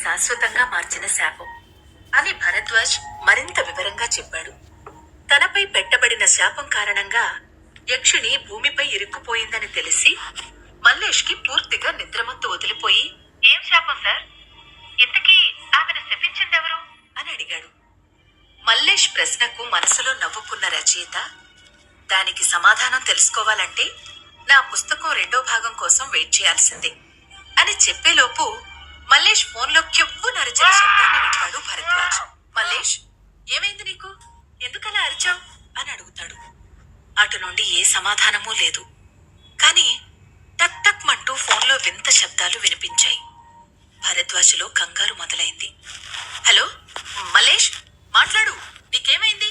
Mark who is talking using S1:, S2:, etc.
S1: శాశ్వతంగా మార్చిన శాపం అని భరద్వాజ్ మరింత వివరంగా చెప్పాడు. తనపై పెట్టబడిన శాపం కారణంగా యక్షిణి భూమిపై ఇరుక్కుపోయిందని తెలిసి మల్లేష్ కి పూర్తిగా నిద్రమత్తు వదిలిపోయి, ఏం శాపం సార్? ఇంతకీ ఆమెను శపించిందెవరు అని అడిగాడు. మల్లేష్ ప్రశ్నకు మనసులో నవ్వుకున్న రచయిత, దానికి సమాధానం తెలుసుకోవాలంటే నా పుస్తకం 2వ భాగం కోసం వెయిట్ చేయాల్సిందే అని చెప్పేలోపు మల్లేష్ ఫోన్లో కెవ్వు నరిచిన శబ్దాన్ని వింటాడు భరద్వాజ్. మల్లేష్, ఏమైంది నీకు? ఎందుకలా అరిచావు అని అడుగుతాడు. అటు నుండి ఏ సమాధానమూ లేదు. కాని టక్ టక్ మంటూ ఫోన్లో వింత శబ్దాలు వినిపించాయి. భరద్వాజ్లో కంగారు మొదలైంది. హలో మల్లేష్, మాట్లాడు, నీకేమైంది?